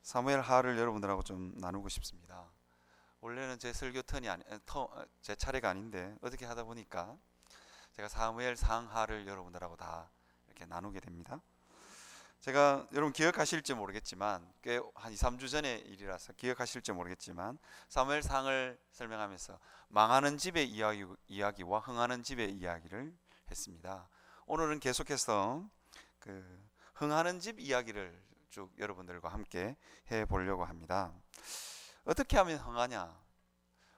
사무엘하를 여러분들하고 좀 나누고 싶습니다. 원래는 제 설교 제 차례가 아닌데 어떻게 하다 보니까 제가 사무엘 상하를 여러분들하고 다 이렇게 나누게 됩니다. 제가 여러분 기억하실지 모르겠지만 꽤 한 2, 3주 전의 일이라서 기억하실지 모르겠지만 사무엘 상을 설명하면서 망하는 집의 이야기와 흥하는 집의 이야기를 했습니다. 오늘은 계속해서 그 흥하는 집 이야기를 쭉 여러분들과 함께 해보려고 합니다. 어떻게 하면 흥하냐?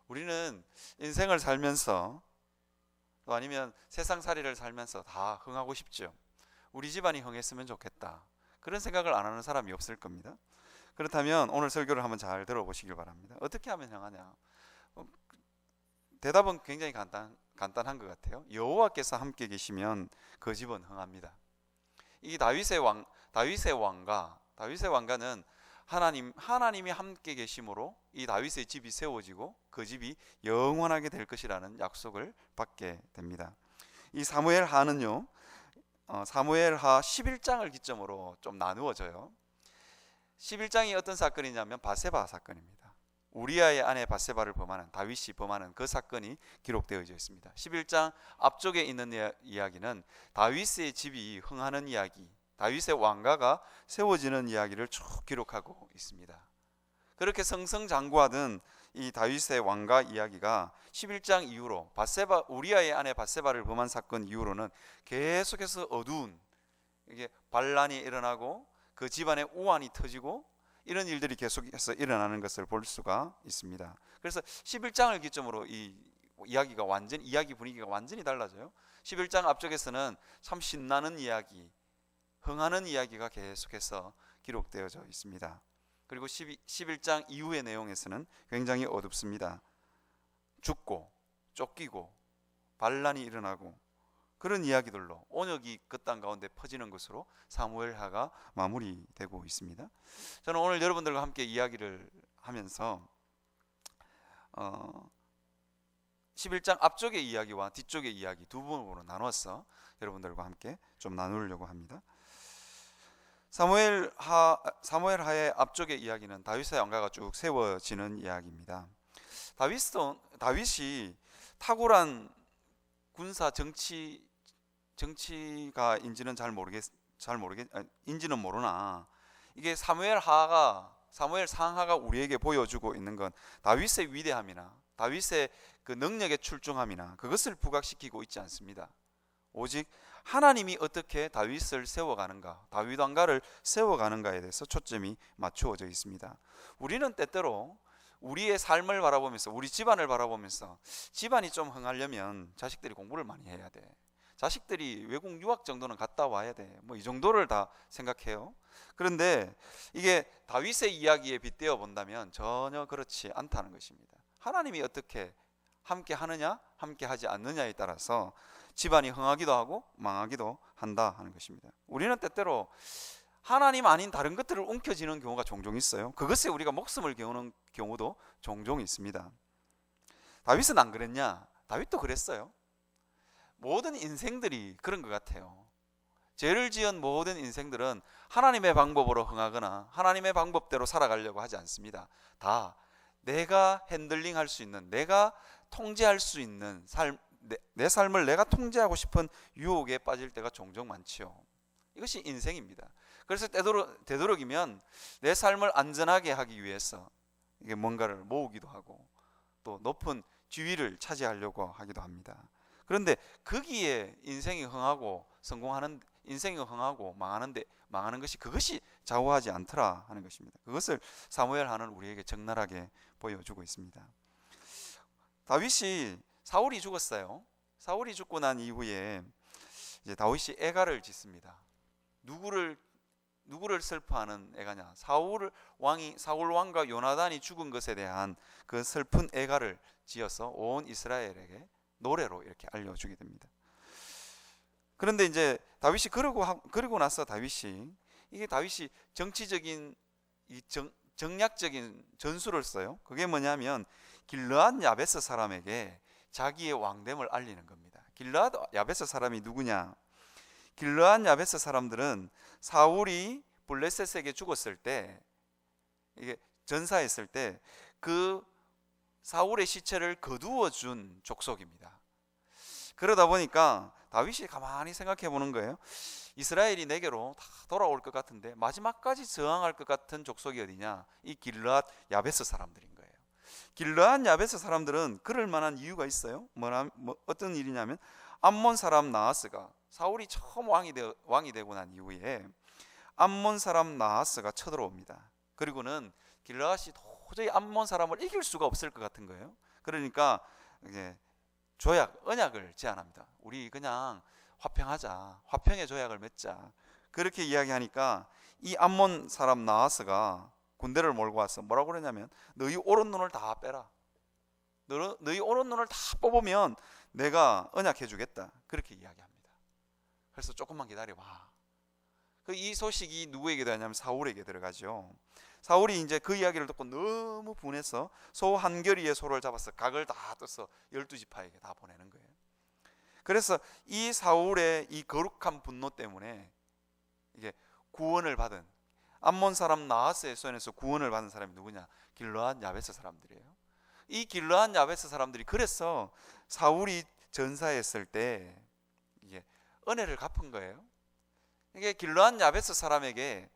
우리는 인생을 살면서 또 아니면 세상살이를 살면서 다 흥하고 싶죠. 우리 집안이 흥했으면 좋겠다. 그런 생각을 안 하는 사람이 없을 겁니다. 그렇다면 오늘 설교를 한번 잘 들어보시길 바랍니다. 어떻게 하면 흥하냐? 대답은 굉장히 간단한 것 같아요. 여호와께서 함께 계시면 그 집은 흥합니다. 이 다윗의 왕가는 하나님이 함께 계심으로 이 다윗의 집이 세워지고 그 집이 영원하게 될 것이라는 약속을 받게 됩니다. 이 사무엘하는요, 사무엘하 11장을 기점으로 좀 나누어져요. 11장이 어떤 사건이냐면 바세바 사건입니다. 우리아의 아내 바세바를 다윗이 범하는 그 사건이 기록되어져 있습니다. 11장 앞쪽에 있는 이야기는 다윗의 집이 흥하는 이야기, 다윗의 왕가가 세워지는 이야기를 쭉 기록하고 있습니다. 그렇게 승승장구하던 이 다윗의 왕가 이야기가 11장 이후로 우리아의 아내 바세바를 범한 사건 이후로는 계속해서 어두운 이게 반란이 일어나고 그 집안에 우환이 터지고 이런 일들이 계속해서 일어나는 것을 볼 수가 있습니다. 그래서 11장을 기점으로 이 이야기 분위기가 완전히 달라져요. 11장 앞쪽에서는 참 신나는 이야기, 흥하는 이야기가 계속해서 기록되어져 있습니다. 그리고 11장 이후의 내용에서는 굉장히 어둡습니다. 죽고 쫓기고 반란이 일어나고 그런 이야기들로 온역이 그 땅 가운데 퍼지는 것으로 사무엘하가 마무리되고 있습니다. 저는 오늘 여러분들과 함께 이야기를 하면서 11장 앞쪽의 이야기와 뒤쪽의 이야기 두 부분으로 나눠서 여러분들과 함께 좀 나누려고 합니다. 사무엘하의 앞쪽의 이야기는 다윗의 왕가가 쭉 세워지는 이야기입니다. 다윗이 탁월한 군사 정치가인지는 인지는 모르나 이게 사무엘 상하가 우리에게 보여주고 있는 건 다윗의 위대함이나 다윗의 그 능력의 출중함이나 그것을 부각시키고 있지 않습니다. 오직 하나님이 어떻게 다윗을 세워가는가, 다윗 왕가를 세워가는가에 대해서 초점이 맞추어져 있습니다. 우리는 때때로 우리의 삶을 바라보면서 우리 집안을 바라보면서 집안이 좀 흥하려면 자식들이 공부를 많이 해야 돼, 자식들이 외국 유학 정도는 갔다 와야 돼, 뭐 이 정도를 다 생각해요. 그런데 이게 다윗의 이야기에 빗대어 본다면 전혀 그렇지 않다는 것입니다. 하나님이 어떻게 함께 하느냐 함께 하지 않느냐에 따라서 집안이 흥하기도 하고 망하기도 한다 하는 것입니다. 우리는 때때로 하나님 아닌 다른 것들을 움켜쥐는 경우가 종종 있어요. 그것에 우리가 목숨을 겨누는 경우도 종종 있습니다. 다윗은 안 그랬냐? 다윗도 그랬어요. 모든 인생들이 그런 것 같아요. 죄를 지은 모든 인생들은 하나님의 방법으로 흥하거나 하나님의 방법대로 살아가려고 하지 않습니다. 다 내가 핸들링할 수 있는, 내가 통제할 수 있는 내 삶을 내가 통제하고 싶은 유혹에 빠질 때가 종종 많지요. 이것이 인생입니다. 그래서 되도록이면 내 삶을 안전하게 하기 위해서 이게 뭔가를 모으기도 하고 또 높은 지위를 차지하려고 하기도 합니다. 그런데 거기에 인생이 흥하고 망하는 것이 그것이 좌우하지 않더라 하는 것입니다. 그것을 사무엘하는 우리에게 적나라하게 보여주고 있습니다. 사울이 죽었어요. 사울이 죽고 난 이후에 이제 다윗이 애가를 짓습니다. 누구를 슬퍼하는 애가냐? 사울 왕과 요나단이 죽은 것에 대한 그 슬픈 애가를 지어서 온 이스라엘에게 노래로 이렇게 알려주게 됩니다. 그런데 이제 다윗이 그러고 나서 다윗이 정치적인 정략적인 전술을 써요. 그게 뭐냐면 길르앗 야베스 사람에게 자기의 왕됨을 알리는 겁니다. 길르앗 야베스 사람이 누구냐? 길르앗 야베스 사람들은 사울이 블레셋에게 죽었을 때, 이게 전사했을 때 그 사울의 시체를 거두어 준 족속입니다. 그러다 보니까 다윗이 가만히 생각해 보는 거예요. 이스라엘이 내게로 다 돌아올 것 같은데 마지막까지 저항할 것 같은 족속이 어디냐? 이 길르앗 야베스 사람들인 거예요. 길르앗 야베스 사람들은 그럴 만한 이유가 있어요. 어떤 일이냐면, 암몬 사람 나하스가, 사울이 처음 왕이 되고 난 이후에 암몬 사람 나하스가 쳐들어옵니다. 그리고는 길르앗이 도저히 암몬 사람을 이길 수가 없을 것 같은 거예요. 그러니까 이제 언약을 제안합니다. 우리 그냥 화평하자, 화평의 조약을 맺자. 그렇게 이야기하니까 이 암몬 사람 나하스가 군대를 몰고 와서 뭐라고 그러냐면, 너희 오른 눈을 다 빼라. 너희 오른 눈을 다 뽑으면 내가 언약해 주겠다. 그렇게 이야기합니다. 그래서 조금만 기다려봐. 이 소식이 누구에게 들어가냐면 사울에게 들어가죠. 사울이 이제 그 이야기를 듣고 너무 분해서 소 한 겨리의 소를 잡아서 각을 다 떠서 12지파에게 다 보내는 거예요. 그래서 이 사울의 이 거룩한 분노 때문에 이게 구원을 받은, 암몬 사람 나하스의 손에서 구원을 받은 사람이 누구냐? 길르앗 야베스 사람들이에요. 이 길르앗 야베스 사람들이 그래서 사울이 전사했을 때 이게 은혜를 갚은 거예요. 이게 길르앗 야베스 사람들에게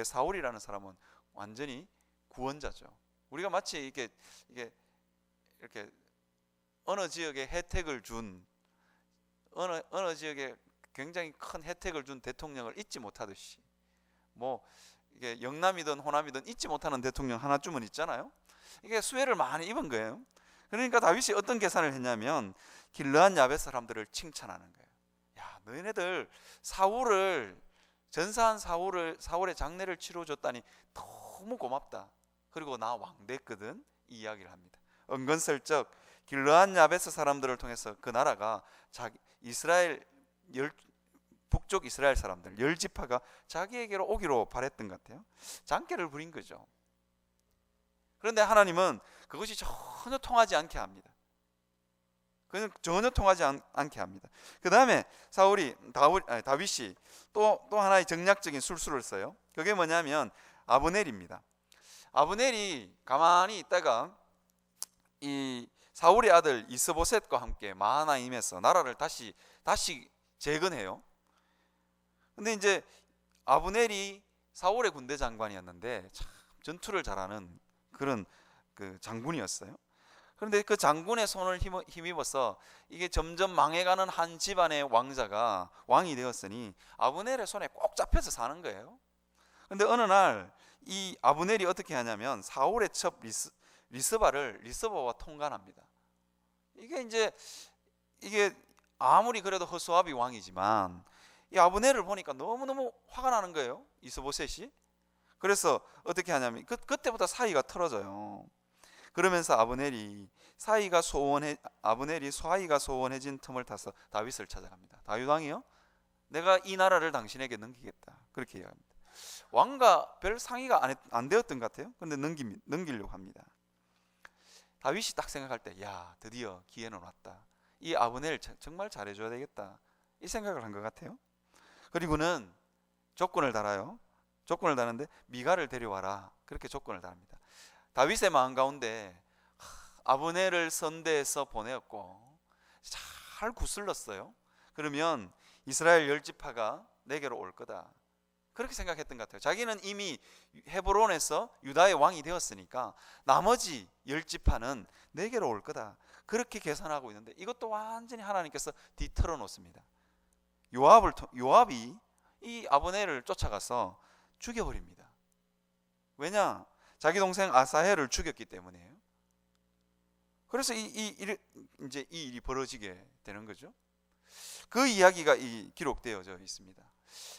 사울이라는 사람은 완전히 구원자죠. 우리가 마치 이렇게 어느 지역에 혜택을 준, 어느 지역에 굉장히 큰 혜택을 준 대통령을 잊지 못하듯이, 뭐 이게 영남이든 호남이든 잊지 못하는 대통령 하나쯤은 있잖아요. 이게 수혜를 많이 입은 거예요. 그러니까 다윗이 어떤 계산을 했냐면 길르앗 야베스 사람들을 칭찬하는 거예요. 야, 너희네들 전사한 사울의 장례를 치러줬다니 너무 고맙다. 그리고 나 왕 됐거든. 이 이야기를 합니다. 은근슬쩍 길르앗 야베스 사람들을 통해서 그 나라가 북쪽 이스라엘 사람들 10지파가 자기에게로 오기로 바랬던 것 같아요. 장깨를 부린 거죠. 그런데 하나님은 그것이 전혀 통하지 않게 합니다. 않게 합니다. 그 다음에 다윗이 또 하나의 정략적인 술수를 써요. 그게 뭐냐면 아브넬입니다. 아브넬이 가만히 있다가 이 사울의 아들 이스보셋과 함께 마하나임에서 나라를 다시 재건해요. 근데 이제 아브넬이 사울의 군대 장관이었는데 참 전투를 잘하는 그런 그 장군이었어요. 그런데 그 장군의 손을 힘입어서 이게 점점 망해가는 한 집안의 왕자가 왕이 되었으니 아브넬의 손에 꼭 잡혀서 사는 거예요. 그런데 어느 날 이 아브넬이 어떻게 하냐면 사울의 첩 리스바와 통관합니다. 이게 아무리 그래도 허수아비 왕이지만 이 아브넬을 보니까 너무너무 화가 나는 거예요, 이스보셋이. 그래서 어떻게 하냐면 그때부터 사이가 틀어져요. 그러면서 아브넬이 사이가 소원해진 틈을 타서 다윗을 찾아갑니다. 다윗 왕이요, 내가 이 나라를 당신에게 넘기겠다. 그렇게 이야기합니다. 왕과 별 상의가 안 되었던 것 같아요. 그런데 넘기려고 합니다. 다윗이 딱 생각할 때, 야, 드디어 기회는 왔다. 이 아브넬 정말 잘해줘야 되겠다. 이 생각을 한 것 같아요. 그리고는 조건을 달아요. 조건을 다는데 미갈을 데려와라. 그렇게 조건을 답니다. 다윗의 마음 가운데 아브넬을 선대해서 보내었고 잘 구슬렀어요. 그러면 이스라엘 10지파가 내게로 올 거다. 그렇게 생각했던 것 같아요. 자기는 이미 헤브론에서 유다의 왕이 되었으니까 나머지 10지파는 내게로 올 거다. 그렇게 계산하고 있는데 이것도 완전히 하나님께서 뒤틀어 놓습니다. 요압이 이 아브넬을 쫓아가서 죽여버립니다. 왜냐? 자기 동생 아사헬을 죽였기 때문이에요. 그래서 이 일이 벌어지게 되는 거죠. 그 이야기가 기록되어져 있습니다.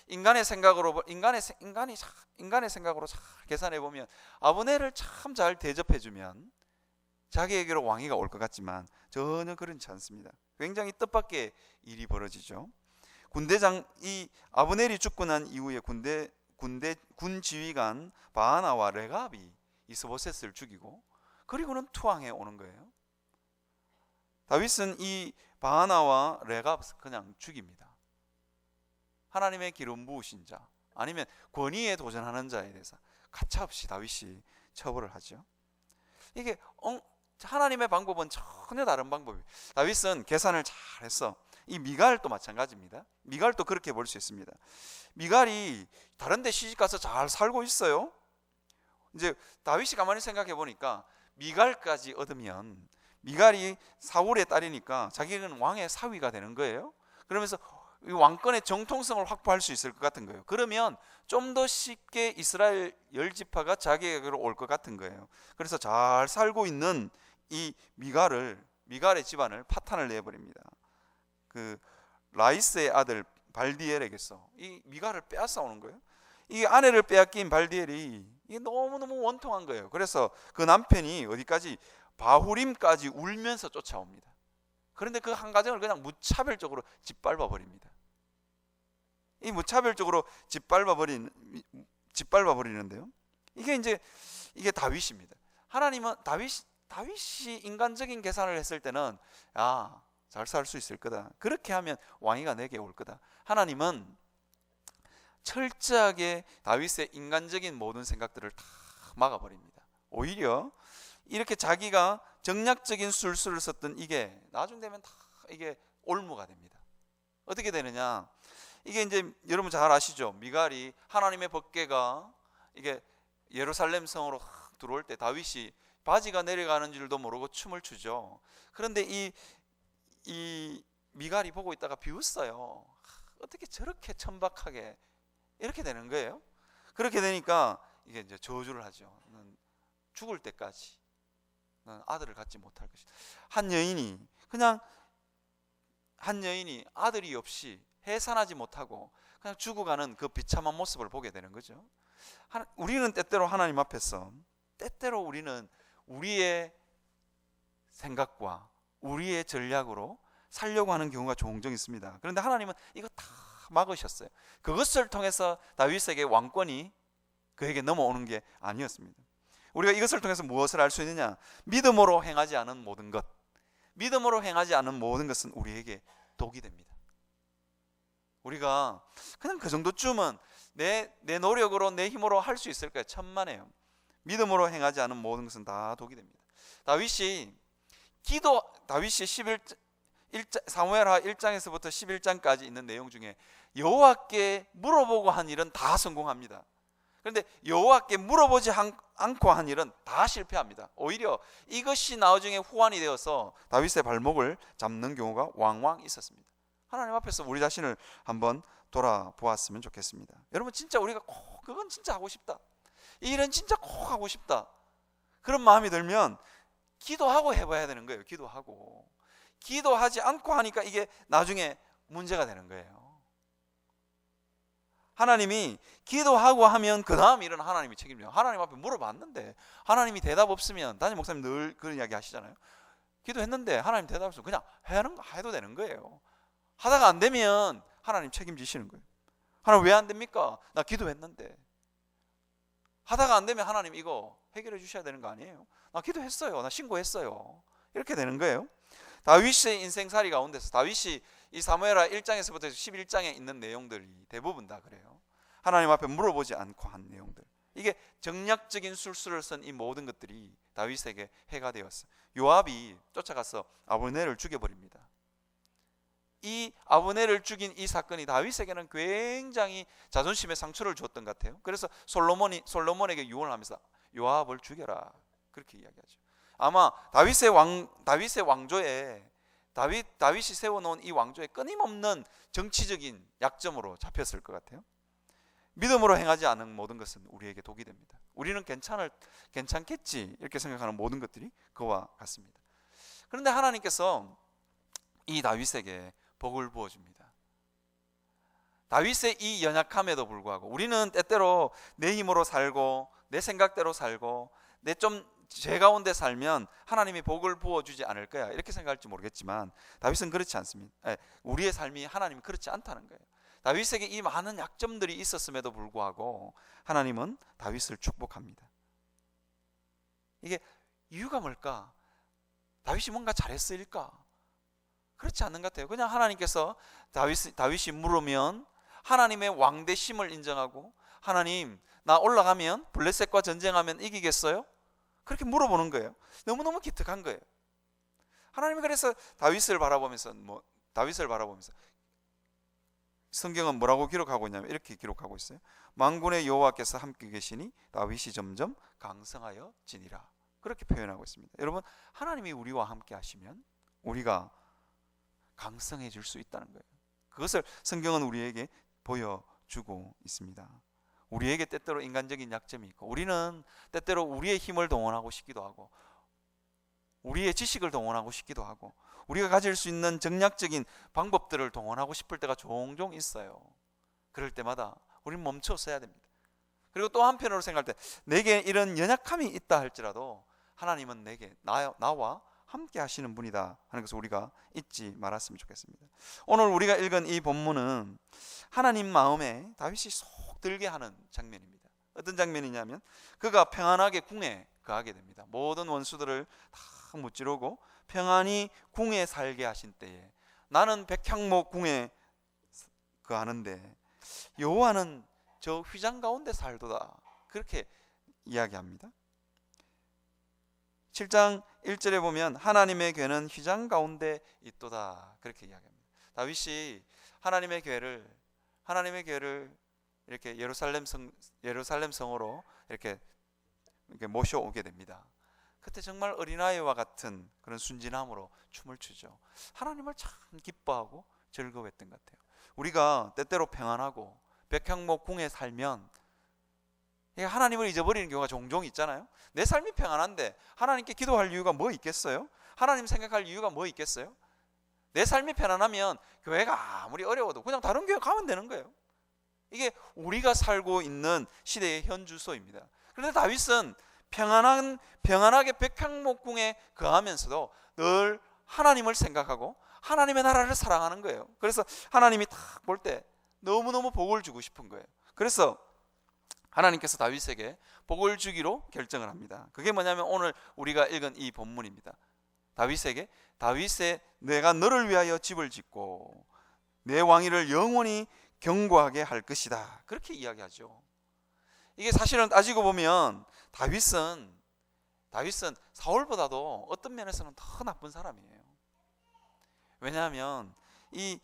인간의 생각으로 잘 계산해 보면 아브넬을 참 잘 대접해 주면 자기에게로 왕위가 올 것 같지만 전혀 그렇지 않습니다. 굉장히 뜻밖의 일이 벌어지죠. 이 아브넬이 죽고 난 이후에 군 지휘관 바하나와 레갑이 이스보셋을 죽이고 그리고는 투항해 오는 거예요. 다윗은 이 바하나와 레갑 그냥 죽입니다. 하나님의 기름 부으신 자, 아니면 권위에 도전하는 자에 대해서 가차없이 다윗이 처벌을 하죠. 이게 하나님의 방법은 전혀 다른 방법이에요. 다윗은 계산을 잘 했어. 이 미갈도 마찬가지입니다. 미갈도 그렇게 볼 수 있습니다. 미갈이 다른 데 시집가서 잘 살고 있어요. 이제 다윗이 가만히 생각해 보니까 미갈까지 얻으면 미갈이 사울의 딸이니까 자기는 왕의 사위가 되는 거예요. 그러면서 이 왕권의 정통성을 확보할 수 있을 것 같은 거예요. 그러면 좀 더 쉽게 이스라엘 10지파가 자기에게로 올 것 같은 거예요. 그래서 잘 살고 있는 이 미갈의 집안을 파탄을 내버립니다. 그 라이스의 아들 발디엘에게서 이 미갈을 빼앗아 오는 거예요. 이 아내를 빼앗긴 발디엘이 이게 너무너무 원통한 거예요. 그래서 그 남편이 어디까지 바후림까지 울면서 쫓아옵니다. 그런데 그 한 가정을 그냥 무차별적으로 짓밟아 버립니다. 이 무차별적으로 짓밟아 버리는데요. 이게 다윗입니다. 하나님은 다윗이 인간적인 계산을 했을 때는 잘 살 수 있을 거다. 그렇게 하면 왕위가 내게 올 거다. 하나님은 철저하게 다윗의 인간적인 모든 생각들을 다 막아버립니다. 오히려 이렇게 자기가 정략적인 술수를 썼던 이게 나중 되면 다 이게 올무가 됩니다. 어떻게 되느냐? 이게 이제 여러분 잘 아시죠? 미갈이 하나님의 법궤가 이게 예루살렘 성으로 들어올 때 다윗이 바지가 내려가는 줄도 모르고 춤을 추죠. 그런데 이 미갈이 보고 있다가 비웃어요. 어떻게 저렇게 천박하게 이렇게 되는 거예요. 그렇게 되니까 이게 이제 저주를 하죠. 죽을 때까지 아들을 갖지 못할 것이다. 한 여인이 아들이 없이 해산하지 못하고 그냥 죽어가는 그 비참한 모습을 보게 되는 거죠. 우리는 때때로 하나님 앞에서 우리는 우리의 생각과 우리의 전략으로 살려고 하는 경우가 종종 있습니다. 그런데 하나님은 이거 다 막으셨어요. 그것을 통해서 다윗에게 왕권이 그에게 넘어오는 게 아니었습니다. 우리가 이것을 통해서 무엇을 알 수 있느냐? 믿음으로 행하지 않은 모든 것은 우리에게 독이 됩니다. 우리가 그냥 그 정도쯤은 내 노력으로 내 힘으로 할 수 있을까요? 천만에요. 믿음으로 행하지 않은 모든 것은 다 독이 됩니다. 다윗이 사무엘하 1장에서부터 11장까지 있는 내용 중에 여호와께 물어보고 한 일은 다 성공합니다. 그런데 여호와께 물어보지 않고 한 일은 다 실패합니다. 오히려 이것이 나중에 후환이 되어서 다윗의 발목을 잡는 경우가 왕왕 있었습니다. 하나님 앞에서 우리 자신을 한번 돌아보았으면 좋겠습니다. 여러분 진짜 우리가 그건 진짜 하고 싶다, 이 일은 진짜 꼭 하고 싶다, 그런 마음이 들면 기도하고 해봐야 되는 거예요. 기도하지 않고 하니까 이게 나중에 문제가 되는 거예요. 하나님이 기도하고 하면 그 다음 일은 하나님이 책임져요. 하나님 앞에 물어봤는데 하나님이 대답 없으면, 담임 목사님 늘 그런 이야기 하시잖아요. 기도했는데 하나님 대답 없으면 그냥 해도 되는 거예요. 하다가 안 되면 하나님 책임지시는 거예요. 하나님 왜 안 됩니까? 나 기도했는데. 하다가 안 되면 하나님 이거 해결해 주셔야 되는 거 아니에요? 나 기도했어요, 나 신고했어요, 이렇게 되는 거예요. 다윗의 인생살이 가운데서 다윗이 이 사무엘하 1장에서부터 11장에 있는 내용들이 대부분 다 그래요. 하나님 앞에 물어보지 않고 한 내용들, 이게 정략적인 술수를 쓴 이 모든 것들이 다윗에게 해가 되었어요. 요압이 쫓아가서 아브넬을 죽여버립니다. 이 아브넬을 죽인 이 사건이 다윗에게는 굉장히 자존심에 상처를 줬던 것 같아요. 그래서 솔로몬에게 유언을 하면서 요압을 죽여라, 그렇게 이야기하죠. 아마 다윗의 왕조에 다윗이 세워놓은 이 왕조에 끊임없는 정치적인 약점으로 잡혔을 것 같아요. 믿음으로 행하지 않은 모든 것은 우리에게 독이 됩니다. 우리는 괜찮겠지 이렇게 생각하는 모든 것들이 그와 같습니다. 그런데 하나님께서 이 다윗에게 복을 부어줍니다. 다윗의 이 연약함에도 불구하고 우리는 때때로 내 힘으로 살고 내 생각대로 살고 제 가운데 살면 하나님이 복을 부어주지 않을 거야 이렇게 생각할지 모르겠지만 다윗은 그렇지 않습니다. 우리의 삶이 하나님이 그렇지 않다는 거예요. 다윗에게 이 많은 약점들이 있었음에도 불구하고 하나님은 다윗을 축복합니다. 이게 이유가 뭘까? 다윗이 뭔가 잘했을까? 그렇지 않는 것 같아요. 그냥 하나님께서 다윗이 물으면 하나님의 왕대심을 인정하고, 하나님 나 올라가면 블레셋과 전쟁하면 이기겠어요? 그렇게 물어보는 거예요. 너무너무 기특한 거예요. 하나님이 그래서 다윗을 바라보면서 성경은 뭐라고 기록하고 있냐면 이렇게 기록하고 있어요. 만군의 여호와께서 함께 계시니 다윗이 점점 강성하여 지니라. 그렇게 표현하고 있습니다. 여러분, 하나님이 우리와 함께 하시면 우리가 강성해질 수 있다는 거예요. 그것을 성경은 우리에게 보여주고 있습니다. 우리에게 때때로 인간적인 약점이 있고, 우리는 때때로 우리의 힘을 동원하고 싶기도 하고, 우리의 지식을 동원하고 싶기도 하고, 우리가 가질 수 있는 정략적인 방법들을 동원하고 싶을 때가 종종 있어요. 그럴 때마다 우리는 멈춰서야 됩니다. 그리고 또 한편으로 생각할 때 내게 이런 연약함이 있다 할지라도 하나님은 나와 함께 하시는 분이다 하는 것을 우리가 잊지 말았으면 좋겠습니다. 오늘 우리가 읽은 이 본문은 하나님 마음에 다윗이 속 들게 하는 장면입니다. 어떤 장면이냐면, 그가 평안하게 궁에 거하게 됩니다. 모든 원수들을 다 무찌르고 평안히 궁에 살게 하신 때에 나는 백향목 궁에 거하는데 여호와는 저 휘장 가운데 살도다, 그렇게 이야기합니다. 7장 1절에 보면 하나님의 괴는 휘장 가운데 있도다, 그렇게 이야기합니다. 다윗이 하나님의 괴를 이렇게 예루살렘 성으로 이렇게 모셔오게 됩니다. 그때 정말 어린아이와 같은 그런 순진함으로 춤을 추죠. 하나님을 참 기뻐하고 즐거워했던 것 같아요. 우리가 때때로 평안하고 백향목 궁에 살면 하나님을 잊어버리는 경우가 종종 있잖아요. 내 삶이 평안한데 하나님께 기도할 이유가 뭐 있겠어요? 하나님 생각할 이유가 뭐 있겠어요? 내 삶이 편안하면 교회가 아무리 어려워도 그냥 다른 교회 가면 되는 거예요. 이게 우리가 살고 있는 시대의 현주소입니다. 그런데 다윗은 평안하게 백향목 궁에 거하면서도 늘 하나님을 생각하고 하나님의 나라를 사랑하는 거예요. 그래서 하나님이 딱 볼 때 너무너무 복을 주고 싶은 거예요. 그래서 하나님께서 다윗에게 복을 주기로 결정을 합니다. 그게 뭐냐면 오늘 우리가 읽은 이 본문입니다. 다윗의 내가 너를 위하여 집을 짓고 내 왕위를 영원히 견고하게 할 것이다, 그렇게 이야기하죠. 이게 사실은 따지고 보면 다윗은 사울보다도 어떤 면에서는 더 나쁜 사람이에요. 왜냐하면 이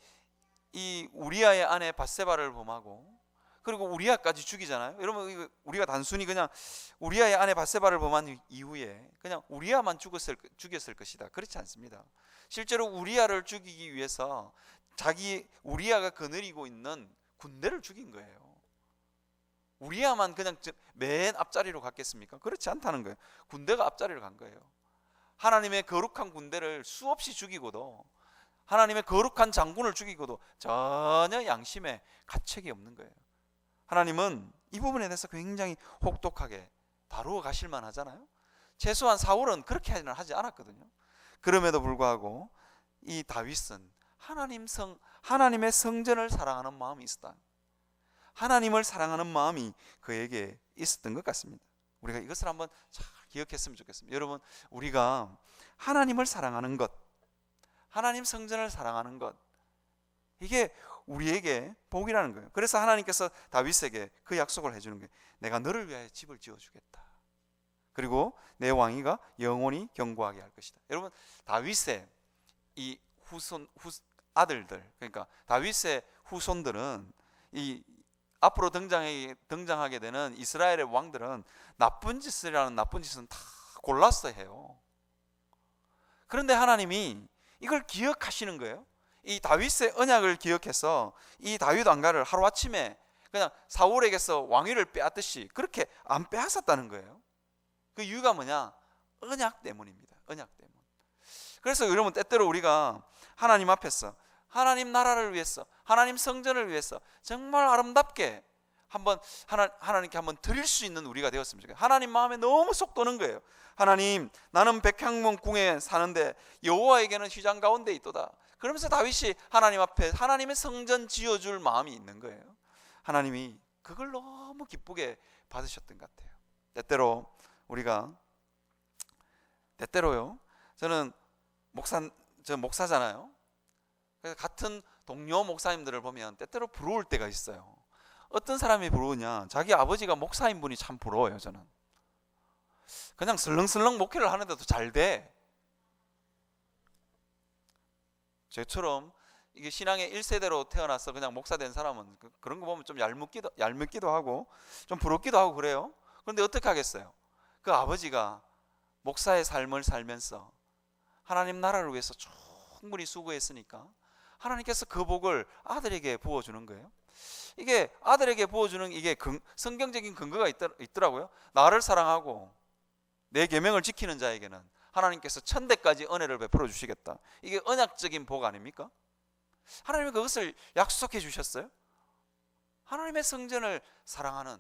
우리아의 아내 밧세바를 범하고 그리고 우리아까지 죽이잖아요. 여러분, 우리가 단순히 그냥 우리아의 아내 밧세바를 범한 이후에 그냥 우리아만 죽였을 것이다, 그렇지 않습니다. 실제로 우리아를 죽이기 위해서 우리아가 거느리고 있는 군대를 죽인 거예요. 우리아만 그냥 맨 앞자리로 갔겠습니까? 그렇지 않다는 거예요. 군대가 앞자리로 간 거예요. 하나님의 거룩한 군대를 수없이 죽이고도, 하나님의 거룩한 장군을 죽이고도 전혀 양심에 가책이 없는 거예요. 하나님은 이 부분에 대해서 굉장히 혹독하게 다루어 가실만 하잖아요. 최소한 사울은 그렇게 하지 않았거든요. 그럼에도 불구하고 이 다윗은 하나님의 성전을 사랑하는 마음이 있었다. 하나님을 사랑하는 마음이 그에게 있었던 것 같습니다. 우리가 이것을 한번 잘 기억했으면 좋겠습니다. 여러분, 우리가 하나님을 사랑하는 것, 하나님 성전을 사랑하는 것, 이게 우리에게 복이라는 거예요. 그래서 하나님께서 다윗에게 그 약속을 해주는 거예요. 내가 너를 위하여 집을 지어주겠다. 그리고 내 왕위가 영원히 견고하게 할 것이다. 여러분, 다윗의 이 아들들, 그러니까 다윗의 후손들은 이 앞으로 등장하게 되는 이스라엘의 왕들은 나쁜 짓은 다 골라서 해요. 그런데 하나님이 이걸 기억하시는 거예요. 이 다윗의 언약을 기억해서 이 다윗 왕가를 하루아침에 그냥 사울에게서 왕위를 빼앗듯이 그렇게 안 빼앗았다는 거예요. 그 이유가 뭐냐? 언약 때문입니다. 언약 때문. 그래서 여러분, 때때로 우리가 하나님 앞에서 하나님 나라를 위해서, 하나님 성전을 위해서 정말 아름답게 하나님께 한번 드릴 수 있는 우리가 되었으면 좋겠어요. 하나님 마음에 너무 속 도는 거예요. 하나님, 나는 백향목 궁에 사는데 여호와에게는 휘장 가운데 있도다. 그러면서 다윗이 하나님 앞에 하나님의 성전 지어줄 마음이 있는 거예요. 하나님이 그걸 너무 기쁘게 받으셨던 것 같아요. 때때로요, 저는 목사잖아요. 그래서 같은 동료 목사님들을 보면 때때로 부러울 때가 있어요. 어떤 사람이 부러우냐, 자기 아버지가 목사인 분이 참 부러워요. 저는 그냥 슬렁슬렁 목회를 하는데도 잘 돼. 저처럼 이게 신앙의 1세대로 태어나서 그냥 목사 된 사람은 그런 거 보면 좀 얄밉기도 하고 좀 부럽기도 하고 그래요. 그런데 어떻게 하겠어요? 그 아버지가 목사의 삶을 살면서 하나님 나라를 위해서 충분히 수고했으니까 하나님께서 그 복을 아들에게 부어주는 거예요. 이게 아들에게 부어주는 이게 성경적인 근거가 있더라고요. 나를 사랑하고 내 계명을 지키는 자에게는 하나님께서 천대까지 은혜를 베풀어 주시겠다. 이게 언약적인 복 아닙니까? 하나님이 그것을 약속해 주셨어요. 하나님의 성전을 사랑하는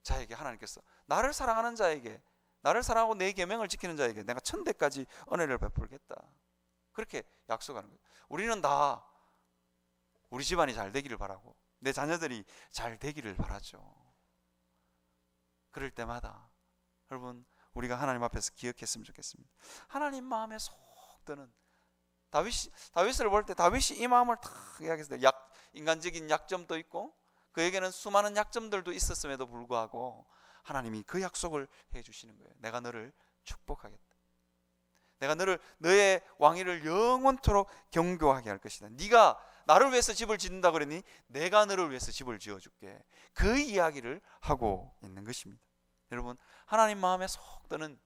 자에게 하나님께서, 나를 사랑하는 자에게, 나를 사랑하고 내 계명을 지키는 자에게 내가 천대까지 은혜를 베풀겠다. 그렇게 약속하는 거예요. 우리는 다 우리 집안이 잘 되기를 바라고 내 자녀들이 잘 되기를 바라죠. 그럴 때마다 여러분, 우리가 하나님 앞에서 기억했으면 좋겠습니다. 하나님 마음에 속 드는 다윗을 볼 때 다윗이 이 마음을 다 이야기했어요. 인간적인 약점도 있고 그에게는 수많은 약점들도 있었음에도 불구하고 하나님이 그 약속을 해주시는 거예요. 내가 너를 축복하겠다. 내가 너의 왕위를 영원토록 경고하게 할 것이다. 네가 나를 위해서 집을 짓는다 그러니 내가 너를 위해서 집을 지어줄게. 그 이야기를 하고 있는 것입니다. 여러분, 하나님 마음에 속 드는,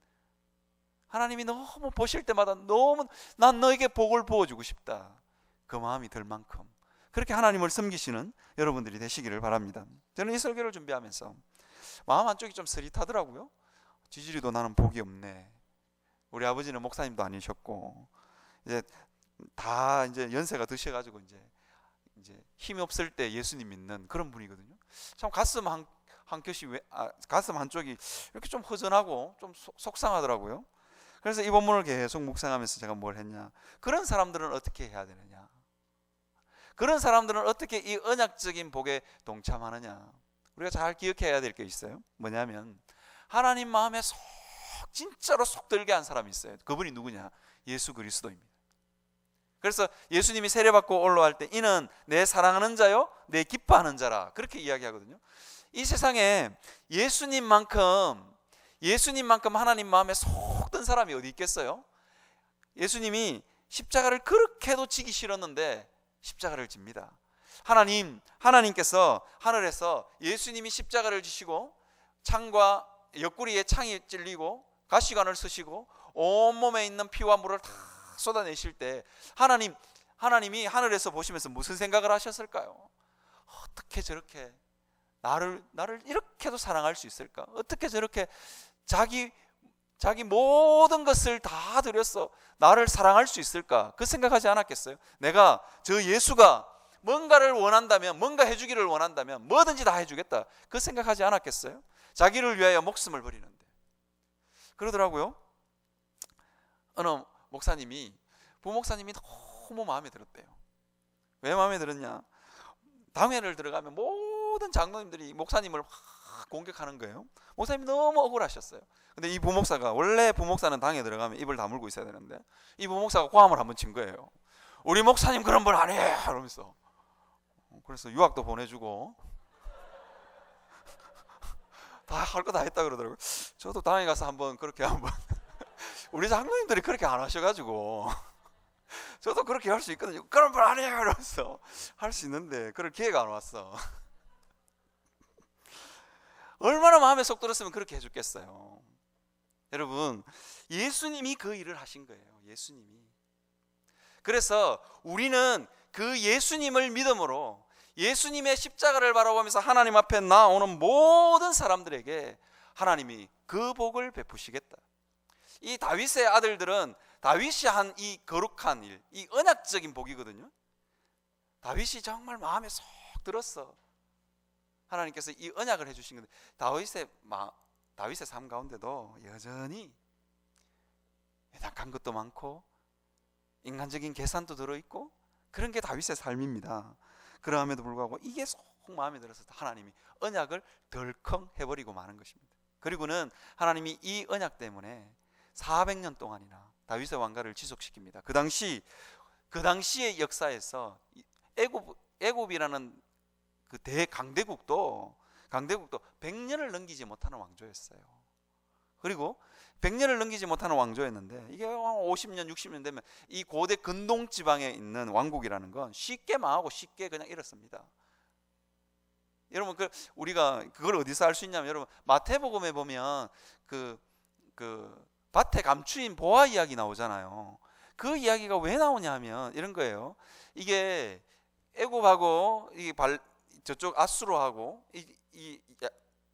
하나님이 너무 보실 때마다 너무 난 너에게 복을 부어주고 싶다, 그 마음이 들 만큼 그렇게 하나님을 섬기시는 여러분들이 되시기를 바랍니다. 저는 이 설교를 준비하면서 마음 한쪽이 좀 서릿하더라고요. 지지리도 나는 복이 없네. 우리 아버지는 목사님도 아니셨고 이제 다 이제 연세가 드셔가지고 이제 힘이 없을 때 예수님 믿는 그런 분이거든요. 참 가슴 한쪽이 이렇게 좀 허전하고 좀 속상하더라고요. 그래서 이 본문을 계속 묵상하면서 제가 뭘 했냐, 그런 사람들은 어떻게 해야 되느냐, 그런 사람들은 어떻게 이 언약적인 복에 동참하느냐. 우리가 잘 기억해야 될 게 있어요. 뭐냐면 하나님 마음에 진짜로 속 들게 한 사람이 있어요. 그분이 누구냐? 예수 그리스도입니다. 그래서 예수님이 세례받고 올라갈 때 이는 내 사랑하는 자요 내 기뻐하는 자라, 그렇게 이야기하거든요. 이 세상에 예수님만큼 하나님 마음에 속 든 사람이 어디 있겠어요? 예수님이 십자가를 그렇게도 지기 싫었는데 십자가를 집니다. 하나님께서 하늘에서 예수님이 십자가를 지시고 창과 옆구리에 창이 찔리고 가시관을 쓰시고 온몸에 있는 피와 물을 다 쏟아내실 때 하나님이 하늘에서 보시면서 무슨 생각을 하셨을까요? 어떻게 저렇게 나를 이렇게도 사랑할 수 있을까? 어떻게 저렇게 자기 모든 것을 다 들여서 나를 사랑할 수 있을까? 그 생각하지 않았겠어요? 내가 저 예수가 뭔가를 원한다면, 뭔가 해주기를 원한다면 뭐든지 다 해주겠다, 그 생각하지 않았겠어요? 자기를 위하여 목숨을 버리는데. 그러더라고요. 어느 부목사님이 너무 마음에 들었대요. 왜 마음에 들었냐? 당회를 들어가면 모든 장로님들이 목사님을 확 공격하는 거예요. 목사님이 너무 억울하셨어요. 근데 이 부목사가, 원래 부목사는 당에 들어가면 입을 다물고 있어야 되는데 이 부목사가 고함을 한번 친 거예요. 우리 목사님 그런 분 아니에요 이러면서. 그래서 유학도 보내주고 다 할 거 다 했다 그러더라고요. 저도 당에 가서 한번 우리 장로님들이 그렇게 안 하셔가지고 저도 그렇게 할 수 있거든요. 그런 분 아니에요 이러면서 할 수 있는데 그럴 기회가 안 왔어. 얼마나 마음에 속 들었으면 그렇게 해줬겠어요. 여러분, 예수님이 그 일을 하신 거예요. 예수님이. 그래서 우리는 그 예수님을 믿음으로 예수님의 십자가를 바라보면서 하나님 앞에 나오는 모든 사람들에게 하나님이 그 복을 베푸시겠다. 이 다윗의 아들들은 다윗이 한 이 거룩한 일, 이 언약적인 복이거든요. 다윗이 정말 마음에 속 들었어. 하나님께서 이 언약을 해주신 건데 다윗의 삶 가운데도 여전히 연약한 것도 많고 인간적인 계산도 들어있고 그런 게 다윗의 삶입니다. 그럼에도 불구하고 이게 속 마음에 들어서 하나님이 언약을 덜컹 해버리고 마는 것입니다. 그리고는 하나님이 이 언약 때문에 400년 동안이나 다윗의 왕가를 지속시킵니다. 그 당시 그 당시의 역사에서 애굽이라는 그 대강대국도 100년을 넘기지 못하는 왕조였어요. 그리고 100년을 넘기지 못하는 왕조였는데 이게 50년, 60년 되면 이 고대 근동 지방에 있는 왕국이라는 건 쉽게 망하고 쉽게 그냥 잃었습니다. 여러분 우리가 그걸 어디서 알 수 있냐면 여러분 마태복음에 보면 그 밭에 감추인 보아 이야기 나오잖아요. 그 이야기가 왜 나오냐면 이런 거예요. 이게 애굽하고 저쪽 아수르하고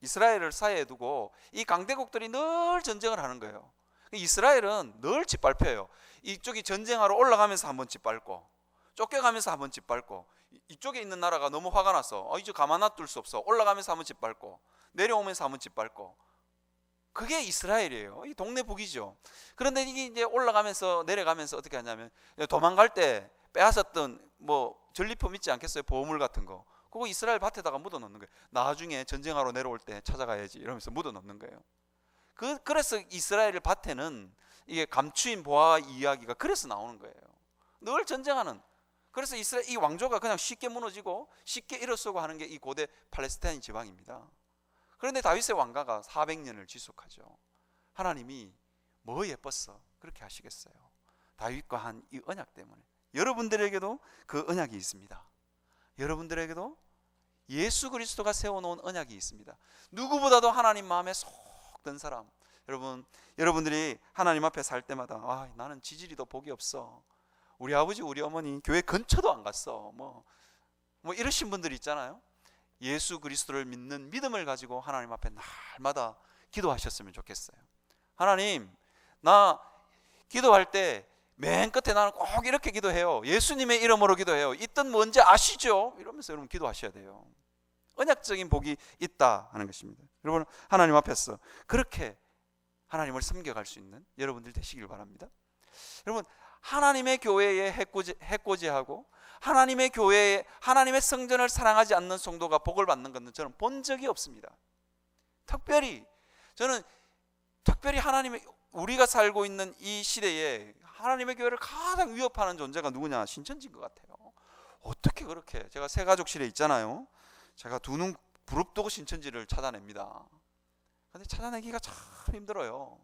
이스라엘을 사이에 두고 이 강대국들이 늘 전쟁을 하는 거예요. 이스라엘은 늘 짓밟혀요. 이쪽이 전쟁하러 올라가면서 한번 짓밟고 쫓겨가면서 한번 짓밟고 이쪽에 있는 나라가 너무 화가 나서 이제 가만 놔둘 수 없어 올라가면서 한번 짓밟고 내려오면서 한번 짓밟고 그게 이스라엘이에요. 이 동네 북이죠. 그런데 이게 이제 올라가면서 내려가면서 어떻게 하냐면 도망갈 때 빼앗았던 뭐 전리품 있지 않겠어요? 보물 같은 거 그거 이스라엘 밭에다가 묻어 놓는 거예요. 나중에 전쟁하러 내려올 때 찾아가야지 이러면서 묻어 놓는 거예요. 그래서 이스라엘 밭에는 이게 감추인 보아 이야기가 그래서 나오는 거예요. 늘 전쟁하는. 그래서 이스라엘 이 왕조가 그냥 쉽게 무너지고 쉽게 일어서고 하는 게 이 고대 팔레스타인 지방입니다. 그런데 다윗의 왕가가 400년을 지속하죠. 하나님이 뭐 예뻤어 그렇게 하시겠어요. 다윗과 한 이 언약 때문에. 여러분들에게도 그 언약이 있습니다. 여러분들에게도 예수 그리스도가 세워놓은 언약이 있습니다. 누구보다도 하나님 마음에 속 든 사람. 여러분들이 하나님 앞에 살 때마다 나는 지지리도 복이 없어. 우리 아버지 우리 어머니 교회 근처도 안 갔어. 뭐 이러신 분들 있잖아요. 예수 그리스도를 믿는 믿음을 가지고 하나님 앞에 날마다 기도하셨으면 좋겠어요. 하나님 나 기도할 때 맨 끝에 나는 꼭 이렇게 기도해요. 예수님의 이름으로 기도해요. 이 뜻 뭔지 아시죠? 이러면서 여러분 기도하셔야 돼요. 언약적인 복이 있다 하는 것입니다. 여러분 하나님 앞에서 그렇게 하나님을 섬겨갈 수 있는 여러분들 되시길 바랍니다. 여러분 하나님의 교회에 해코지하고 하나님의 교회에 하나님의 성전을 사랑하지 않는 성도가 복을 받는 것은 저는 본 적이 없습니다. 특별히 하나님의 우리가 살고 있는 이 시대에 하나님의 교회를 가장 위협하는 존재가 누구냐? 신천지인 것 같아요. 어떻게 그렇게 제가 새가족실에 있잖아요. 제가 두 눈 부릅뜨고 신천지를 찾아냅니다. 근데 찾아내기가 참 힘들어요.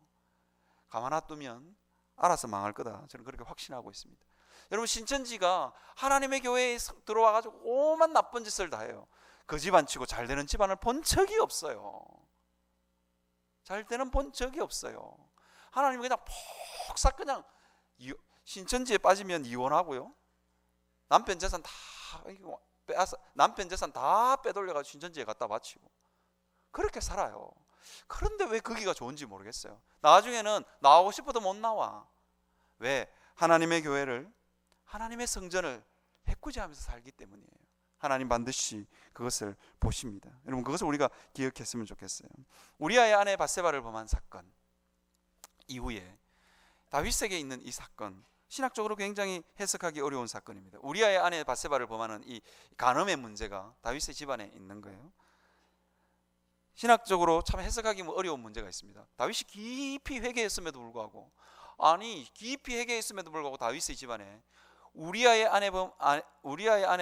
가만 놔두면 알아서 망할 거다. 저는 그렇게 확신하고 있습니다. 여러분 신천지가 하나님의 교회에 들어와가지고 오만 나쁜 짓을 다 해요. 그 집안 치고 잘 되는 집안을 본 적이 없어요. 잘 되는 본 적이 없어요. 하나님이 그냥 폭삭 그냥 신천지에 빠지면 이혼하고요. 남편 재산 다 빼앗아 남편 재산 다 빼돌려가지고 신천지에 갖다 바치고 그렇게 살아요. 그런데 왜 거기가 좋은지 모르겠어요. 나중에는 나오고 싶어도 못 나와. 왜? 하나님의 교회를 하나님의 성전을 해코지하면서 살기 때문이에요. 하나님 반드시 그것을 보십니다. 여러분 그것을 우리가 기억했으면 좋겠어요. 우리아의 아내 밧세바를 범한 사건 이후에 다윗에게 있는 이 사건 신학적으로 굉장히 해석하기 어려운 사건입니다. 우리아의 아내 밧세바를 범하는 이 간음의 문제가 다윗의 집안에 있는 거예요. 신학적으로 참 해석하기 어려운 문제가 있습니다. 다윗이 깊이 회개했음에도 불구하고 깊이 회개했음에도 불구하고 다윗의 집안에 우리아의 아내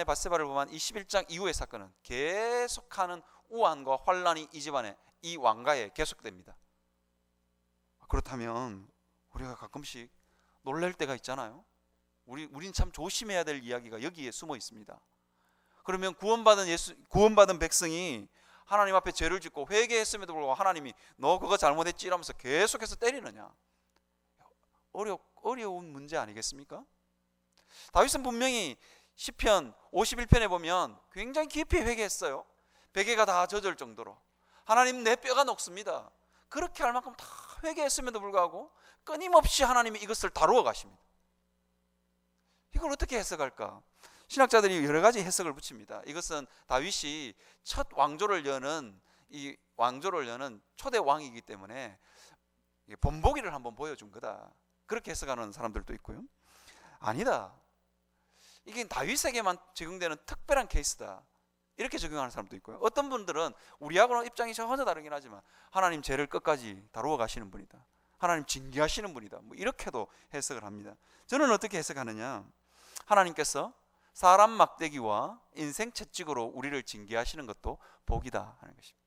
밧세바를 범한 이 11장 이후의 사건은 계속하는 우환과 환란이 이 집안에 이 왕가에 계속됩니다. 그렇다면 우리가 가끔씩 놀랄 때가 있잖아요. 우린 참 조심해야 될 이야기가 여기에 숨어 있습니다. 그러면 구원받은 백성이 하나님 앞에 죄를 짓고 회개했음에도 불구하고 하나님이 너 그거 잘못했지 이러면서 계속해서 때리느냐? 어려운 문제 아니겠습니까? 다윗은 분명히 시편 51편에 보면 굉장히 깊이 회개했어요. 베개가 다 젖을 정도로 하나님 내 뼈가 녹습니다. 그렇게 할 만큼 다 회개했음에도 불구하고 끊임없이 하나님이 이것을 다루어 가십니다. 이걸 어떻게 해석할까? 신학자들이 여러 가지 해석을 붙입니다. 이것은 다윗이 첫 왕조를 여는 초대 왕이기 때문에 본보기를 한번 보여준 거다. 그렇게 해석하는 사람들도 있고요. 아니다. 이게 다윗에게만 적용되는 특별한 케이스다. 이렇게 적용하는 사람도 있고요. 어떤 분들은 우리하고는 입장이 전혀 다르긴 하지만 하나님 죄를 끝까지 다루어 가시는 분이다. 하나님 징계하시는 분이다. 뭐 이렇게도 해석을 합니다. 저는 어떻게 해석하느냐? 하나님께서 사람 막대기와 인생 채찍으로 우리를 징계하시는 것도 복이다 하는 것입니다.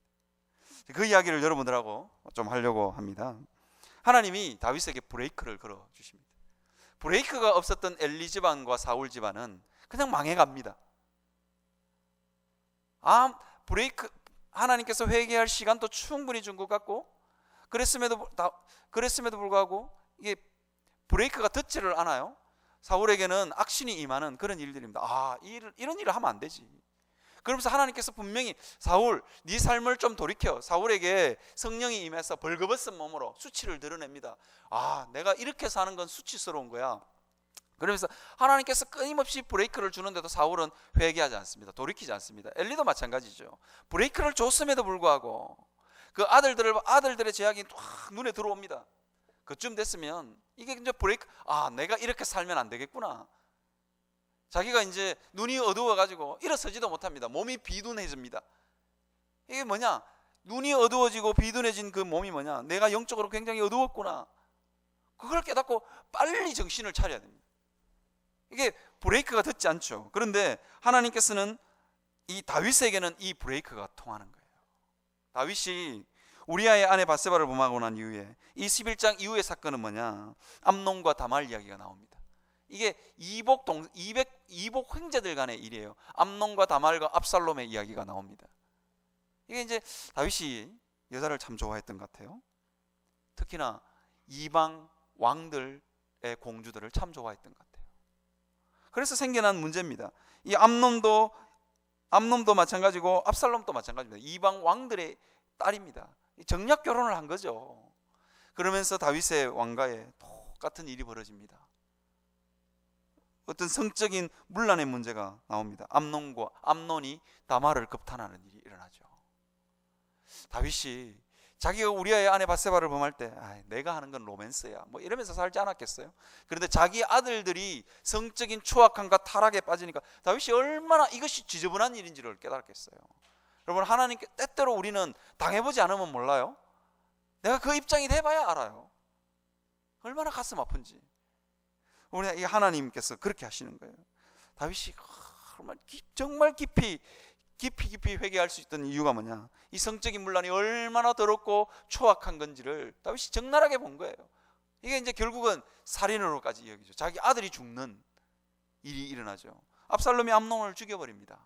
그 이야기를 여러분들하고 좀 하려고 합니다. 하나님이 다윗에게 브레이크를 걸어 주십니다. 브레이크가 없었던 엘리 집안과 사울 집안은 그냥 망해갑니다. 브레이크, 하나님께서 회개할 시간도 충분히 준 것 같고, 그랬음에도 불구하고 이게 브레이크가 듣지를 않아요. 사울에게는 악신이 임하는 그런 일들입니다. 이런 일을 하면 안 되지. 그러면서 하나님께서 분명히 사울, 네 삶을 좀 돌이켜. 사울에게 성령이 임해서 벌거벗은 몸으로 수치를 드러냅니다. 내가 이렇게 사는 건 수치스러운 거야. 그러면서 하나님께서 끊임없이 브레이크를 주는데도 사울은 회개하지 않습니다. 돌이키지 않습니다. 엘리도 마찬가지죠. 브레이크를 줬음에도 불구하고 그 아들들의 제약이 확 눈에 들어옵니다. 그쯤 됐으면 이게 이제 브레이크, 내가 이렇게 살면 안 되겠구나. 자기가 이제 눈이 어두워가지고 일어서지도 못합니다. 몸이 비둔해집니다. 이게 뭐냐? 눈이 어두워지고 비둔해진 그 몸이 뭐냐? 내가 영적으로 굉장히 어두웠구나. 그걸 깨닫고 빨리 정신을 차려야 됩니다. 이게 브레이크가 듣지 않죠. 그런데 하나님께서는 이 다윗에게는 이 브레이크가 통하는 거예요. 다윗이 우리아의 아내 밧세바를 범하고 난 이후에 이 11장 이후의 사건은 뭐냐? 암논과 다말 이야기가 나옵니다. 이게 이복 형제들 간의 일이에요. 암논과 다말과 압살롬의 이야기가 나옵니다. 이게 이제 다윗이 여자를 참 좋아했던 것 같아요. 특히나 이방 왕들의 공주들을 참 좋아했던 것 같아요. 그래서 생겨난 문제입니다. 이 암논도 마찬가지고 압살롬도 마찬가지입니다. 이방 왕들의 딸입니다. 정략 결혼을 한 거죠. 그러면서 다윗의 왕가에 똑같은 일이 벌어집니다. 어떤 성적인 문란의 문제가 나옵니다. 암논이 다말을 겁탈하는 일이 일어나죠. 다윗이 자기가 우리아의 아내 밧세바를 범할 때 내가 하는 건 로맨스야 뭐 이러면서 살지 않았겠어요? 그런데 자기 아들들이 성적인 추악함과 타락에 빠지니까 다윗이 얼마나 이것이 지저분한 일인지를 깨달았겠어요. 여러분, 하나님께 때때로 우리는 당해보지 않으면 몰라요. 내가 그 입장이 돼봐야 알아요. 얼마나 가슴 아픈지. 우리 하나님께서 그렇게 하시는 거예요. 다윗이 정말 깊이 회개할 수 있던 이유가 뭐냐? 이 성적인 문란이 얼마나 더럽고 추악한 건지를 다윗이 적나라하게 본 거예요. 이게 이제 결국은 살인으로까지 이어지죠. 자기 아들이 죽는 일이 일어나죠. 압살롬이 암논을 죽여버립니다.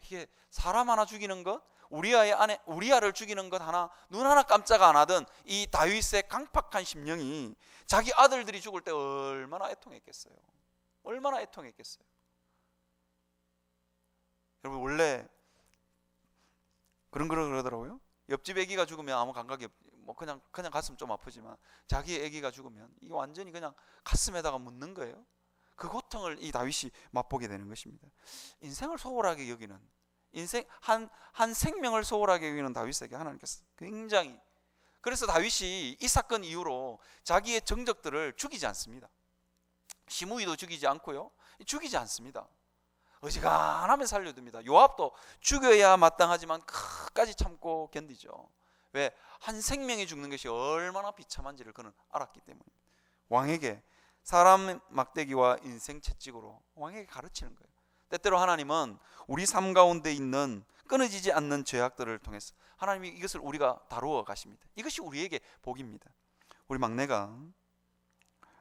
이게 사람 하나 죽이는 것, 우리아의 아내 우리아를 죽이는 것 하나 눈 하나 깜짝 안 하던 이 다윗의 강팍한 심령이 자기 아들들이 죽을 때 얼마나 애통했겠어요. 얼마나 애통했겠어요. 여러분, 원래 그러더라고요. 옆집 아기가 죽으면 아무 감각이 뭐 그냥 가슴 좀 아프지만 자기 아기가 죽으면 이게 완전히 그냥 가슴에다가 묻는 거예요. 그 고통을 이 다윗이 맛보게 되는 것입니다. 인생을 소홀하게 여기는, 한 생명을 소홀하게 여기는 다윗에게 하나님께서 굉장히, 그래서 다윗이 이 사건 이후로 자기의 정적들을 죽이지 않습니다. 시므이도 죽이지 않고요, 죽이지 않습니다. 어지간하면 살려둡니다. 요압도 죽여야 마땅하지만 끝까지 참고 견디죠. 왜? 한 생명이 죽는 것이 얼마나 비참한지를 그는 알았기 때문입니다. 왕에게 사람 막대기와 인생 채찍으로 왕에게 가르치는 거예요. 때때로 하나님은 우리 삶 가운데 있는 끊어지지 않는 죄악들을 통해서 하나님이 이것을 우리가 다루어 가십니다. 이것이 우리에게 복입니다. 우리 막내가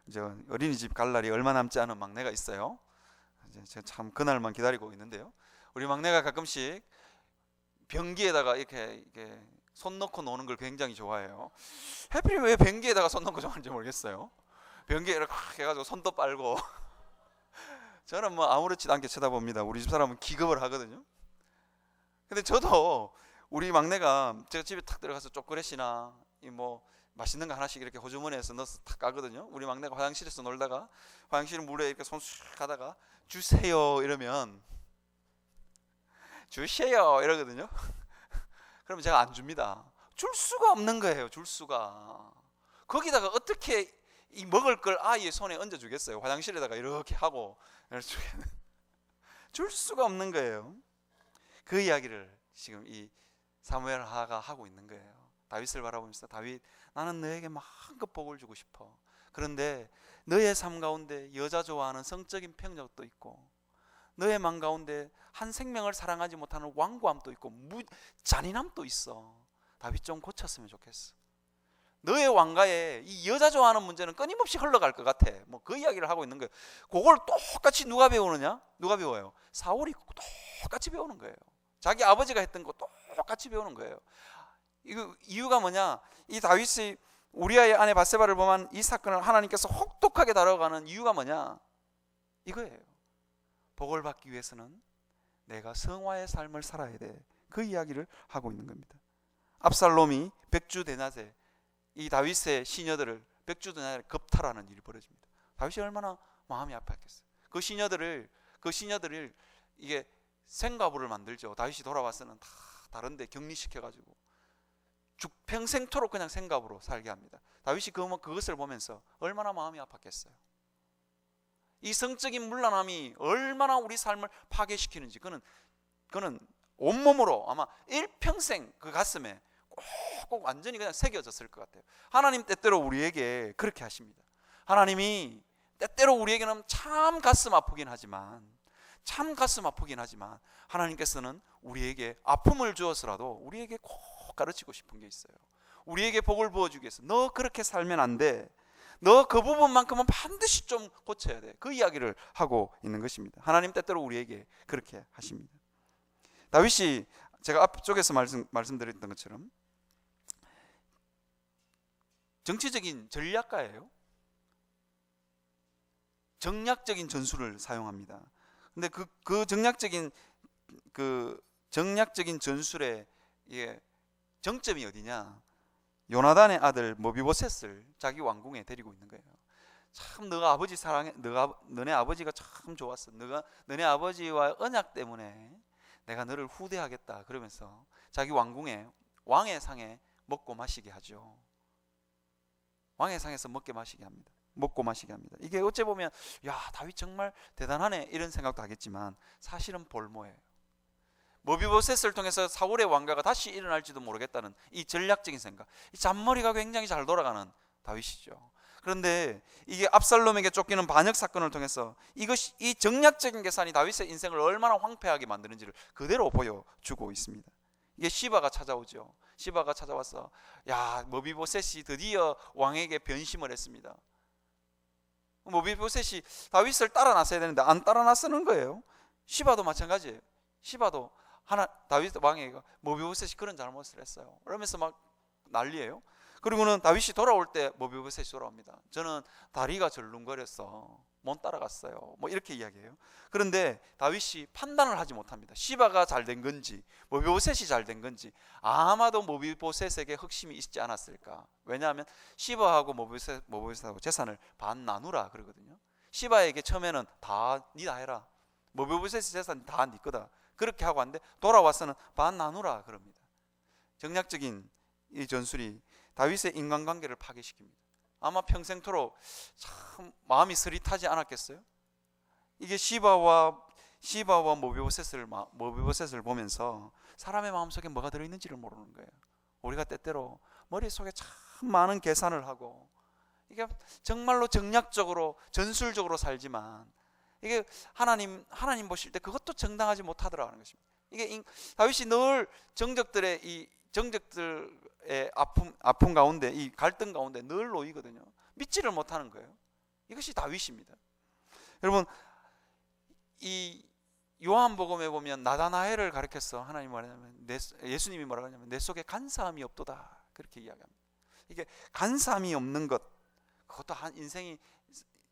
이제 어린이집 갈 날이 얼마 남지 않은 막내가 있어요. 제가 참 그날만 기다리고 있는데요. 우리 막내가 가끔씩 변기에다가 이렇게 손 넣고 노는 걸 굉장히 좋아해요. 하필 왜 변기에다가 손 넣고 좋아하는지 모르겠어요. 변기에 이렇게 해가지고 손도 빨고 저는 뭐 아무렇지도 않게 쳐다봅니다. 우리 집 사람은 기겁을 하거든요. 근데 저도 우리 막내가 제가 집에 탁 들어가서 초콜릿이나 뭐 맛있는 거 하나씩 이렇게 호주머니에서 넣어서 탁 까거든요. 우리 막내가 화장실에서 놀다가 화장실 물에 이렇게 손 슉 가다가 주세요 이러면 주세요 이러거든요. 그러면 제가 안 줍니다. 줄 수가 없는 거예요. 줄 수가. 거기다가 어떻게 이 먹을 걸 아이의 손에 얹어주겠어요. 화장실에다가 이렇게 하고 줄 수가 없는 거예요. 그 이야기를 지금 이 사무엘 하가 하고 있는 거예요. 다윗을 바라보면서, 다윗, 나는 너에게 마음껏 복을 주고 싶어. 그런데 너의 삶 가운데 여자 좋아하는 성적인 평력도 있고, 너의 마음 가운데 한 생명을 사랑하지 못하는 완고함도 있고 잔인함도 있어. 다윗 좀 고쳤으면 좋겠어. 너의 왕가에 이 여자 좋아하는 문제는 끊임없이 흘러갈 것 같아. 뭐 그 이야기를 하고 있는 거예요. 그걸 똑같이 누가 배우느냐? 누가 배워요? 사울이 똑같이 배우는 거예요. 자기 아버지가 했던 거 똑같이 배우는 거예요. 이거 이유가 뭐냐? 이 다윗이 우리아의 아내 바세바를 범한 이 사건을 하나님께서 혹독하게 다뤄가는 이유가 뭐냐? 이거예요. 복을 받기 위해서는 내가 성화의 삶을 살아야 돼. 그 이야기를 하고 있는 겁니다. 압살롬이 백주대낮에 이 다윗의 시녀들을 백주대낮에 겁탈하는 일이 벌어집니다. 다윗이 얼마나 마음이 아팠겠어요. 그 시녀들을 이게 생가부를 만들죠. 다윗이 돌아와서는 다 다른데 격리시켜가지고 평생토록 그냥 생가부로 살게 합니다. 다윗이 그것을 보면서 얼마나 마음이 아팠겠어요. 이 성적인 문란함이 얼마나 우리 삶을 파괴시키는지 그는 온몸으로 아마 일평생 그 가슴에 꼭 완전히 그냥 새겨졌을 것 같아요. 하나님 때때로 우리에게 그렇게 하십니다. 하나님이 때때로 우리에게는 참 가슴 아프긴 하지만 하나님께서는 우리에게 아픔을 주어서라도 우리에게 꼭 가르치고 싶은 게 있어요. 우리에게 복을 부어주기 위해서 너 그렇게 살면 안 돼. 너 그 부분만큼은 반드시 좀 고쳐야 돼. 그 이야기를 하고 있는 것입니다. 하나님 때때로 우리에게 그렇게 하십니다. 다윗이 제가 앞쪽에서 말씀드렸던 것처럼 정치적인 전략가예요. 정략적인 전술을 사용합니다. 근데 그 정략적인 전술의 정점이 어디냐? 요나단의 아들 모비보셋을 자기 왕궁에 데리고 있는 거예요. 참 너가 아버지 사랑해, 너네 아버지가 참 좋았어. 너네 아버지와 언약 때문에 내가 너를 후대하겠다. 그러면서 자기 왕궁에 왕의 상에 먹고 마시게 하죠. 왕의 상에서 먹고 마시게 합니다. 이게 어째 보면 야 다윗 정말 대단하네 이런 생각도 하겠지만 사실은 볼모예요. 모비보셋을 통해서 사울의 왕가가 다시 일어날지도 모르겠다는 이 전략적인 생각, 이 잔머리가 굉장히 잘 돌아가는 다윗이죠. 그런데 이게 압살롬에게 쫓기는 반역 사건을 통해서 이 정략적인 계산이 다윗의 인생을 얼마나 황폐하게 만드는지를 그대로 보여주고 있습니다. 이게 시바가 찾아오죠. 시바가 찾아와서 야 모비보셋이 드디어 왕에게 변심을 했습니다. 모비보셋이 다윗을 따라 나서야 되는데 안 따라 나서는 거예요. 시바도 마찬가지예요. 시바도 다윗 왕에게 모비보셋이 그런 잘못을 했어요. 그러면서 막 난리예요. 그리고는 다윗이 돌아올 때 모비보셋이 돌아옵니다. 저는 다리가 절름거렸어. 못 따라갔어요. 뭐 이렇게 이야기해요. 그런데 다윗이 판단을 하지 못합니다. 시바가 잘된 건지 모비보셋이 잘된 건지. 아마도 모비보셋에게 흑심이 있지 않았을까. 왜냐하면 시바하고 모비보셋하고 재산을 반 나누라 그러거든요. 시바에게 처음에는 다 니다 해라. 모비보셋의 재산 다 네 거다. 그렇게 하고 왔는데 돌아와서는 반 나누라 그럽니다. 정략적인 이 전술이 다윗의 인간관계를 파괴시킵니다. 아마 평생토록 참 마음이 서릿하지 않았겠어요? 이게 시바와 모비보셋을 보면서 사람의 마음속에 뭐가 들어있는지를 모르는 거예요. 우리가 때때로 머릿속에 참 많은 계산을 하고 이게 정말로 정략적으로 전술적으로 살지만 이게 하나님 보실 때 그것도 정당하지 못하더라는 것입니다. 이게 다윗이 늘 정적들의 아픔 가운데 이 갈등 가운데 늘 놓이거든요. 믿지를 못하는 거예요. 이것이 다윗입니다. 여러분 이 요한복음에 보면 나다나엘을 가리켜서 하나님 말하냐면 예수님이 뭐라고 하냐면 내 속에 간사함이 없도다 그렇게 이야기합니다. 이게 간사함이 없는 것 그것도 한 인생이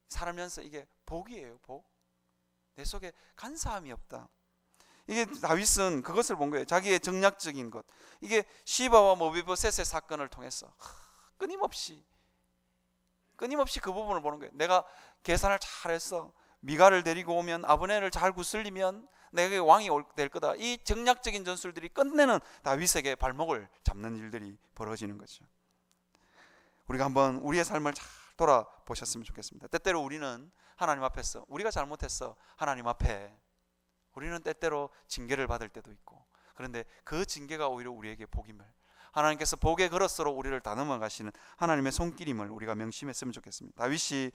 살면서 이게 복이에요. 복. 내 속에 간사함이 없다. 이게 다윗은 그것을 본 거예요. 자기의 정략적인 것. 이게 시바와 모비보셋의 사건을 통해서 끊임없이 그 부분을 보는 거예요. 내가 계산을 잘했어. 미가를 데리고 오면 아브넬을 잘 구슬리면 내게 왕이 될 거다. 이 정략적인 전술들이 끝내는 다윗에게 발목을 잡는 일들이 벌어지는 거죠. 우리가 한번 우리의 삶을 잘 돌아보셨으면 좋겠습니다. 때때로 우리는 하나님 앞에서 우리가 잘못했어. 하나님 앞에 우리는 때때로 징계를 받을 때도 있고 그런데 그 징계가 오히려 우리에게 복임을 하나님께서 복의 그릇으로 우리를 다듬어 가시는 하나님의 손길임을 우리가 명심했으면 좋겠습니다. 다윗이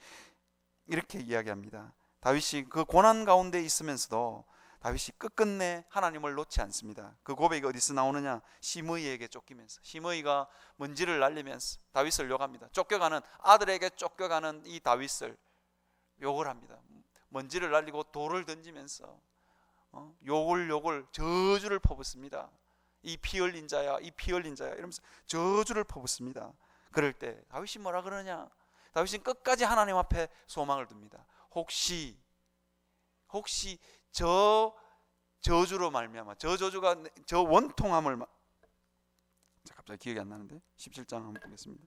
이렇게 이야기합니다. 다윗이 그 고난 가운데 있으면서도 다윗이 끝끝내 하나님을 놓지 않습니다. 그 고백이 어디서 나오느냐? 시므이에게 쫓기면서, 시므이가 먼지를 날리면서 다윗을 욕합니다. 쫓겨가는 아들에게 쫓겨가는 이 다윗을 욕을 합니다. 먼지를 날리고 돌을 던지면서 욕을 저주를 퍼붓습니다. 이 피 흘린 자야, 이 피 흘린 자야 이러면서 저주를 퍼붓습니다. 그럴 때 다윗이 뭐라 그러냐? 다윗은 끝까지 하나님 앞에 소망을 둡니다. 혹시 저 저주로 말미암아, 저 저주가 저 원통함을 갑자기 기억이 안 나는데 17장 한번 보겠습니다.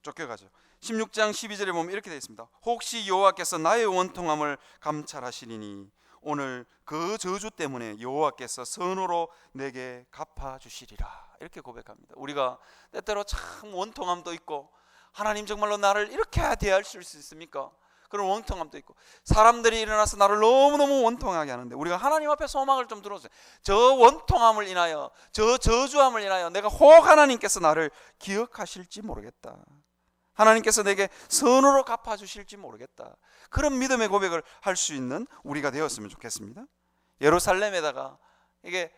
쫓겨가죠. 16장 12절에 보면 이렇게 되어 있습니다. 혹시 여호와께서 나의 원통함을 감찰하시리니 오늘 그 저주 때문에 여호와께서 선으로 내게 갚아주시리라. 이렇게 고백합니다. 우리가 때때로 참 원통함도 있고, 하나님 정말로 나를 이렇게 대할 수 있습니까? 그런 원통함도 있고, 사람들이 일어나서 나를 너무너무 원통하게 하는데 우리가 하나님 앞에 소망을 좀 들어주세요. 저 원통함을 인하여, 저 저주함을 인하여 내가 혹 하나님께서 나를 기억하실지 모르겠다. 하나님께서 내게 선으로 갚아주실지 모르겠다. 그런 믿음의 고백을 할 수 있는 우리가 되었으면 좋겠습니다. 예루살렘에다가, 이게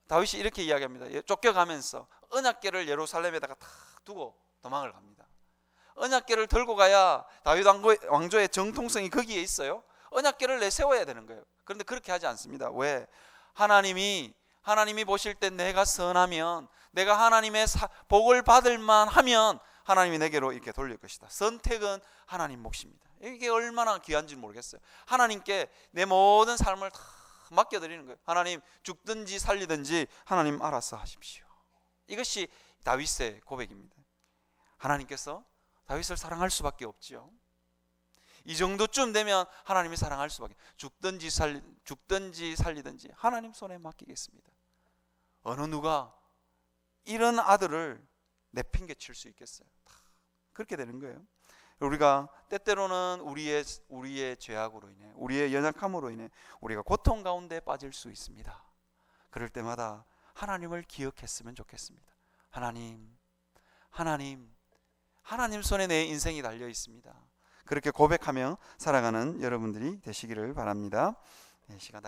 다윗이 이렇게 이야기합니다. 쫓겨가면서 언약궤를 예루살렘에다가 탁 두고 도망을 갑니다. 언약궤를 들고 가야 다윗 왕조의 정통성이 거기에 있어요. 언약궤를 내세워야 되는 거예요. 그런데 그렇게 하지 않습니다. 왜? 하나님이 보실 때 내가 선하면, 내가 하나님의 복을 받을 만하면 하나님이 내게로 이렇게 돌릴 것이다. 선택은 하나님 몫입니다. 이게 얼마나 귀한지 모르겠어요. 하나님께 내 모든 삶을 다 맡겨드리는 거예요. 하나님, 죽든지 살리든지 하나님 알아서 하십시오. 이것이 다윗의 고백입니다. 하나님께서 다윗을 사랑할 수밖에 없지요. 이 정도쯤 되면 하나님이 사랑할 수밖에. 죽든지 살리든지 하나님 손에 맡기겠습니다. 어느 누가 이런 아들을 내팽개칠 수 있겠어요? 그렇게 되는 거예요. 우리가 때때로는 우리의 죄악으로 인해, 우리의 연약함으로 인해 우리가 고통 가운데 빠질 수 있습니다. 그럴 때마다 하나님을 기억했으면 좋겠습니다. 하나님 손에 내 인생이 달려 있습니다. 그렇게 고백하며 살아가는 여러분들이 되시기를 바랍니다. 시간 다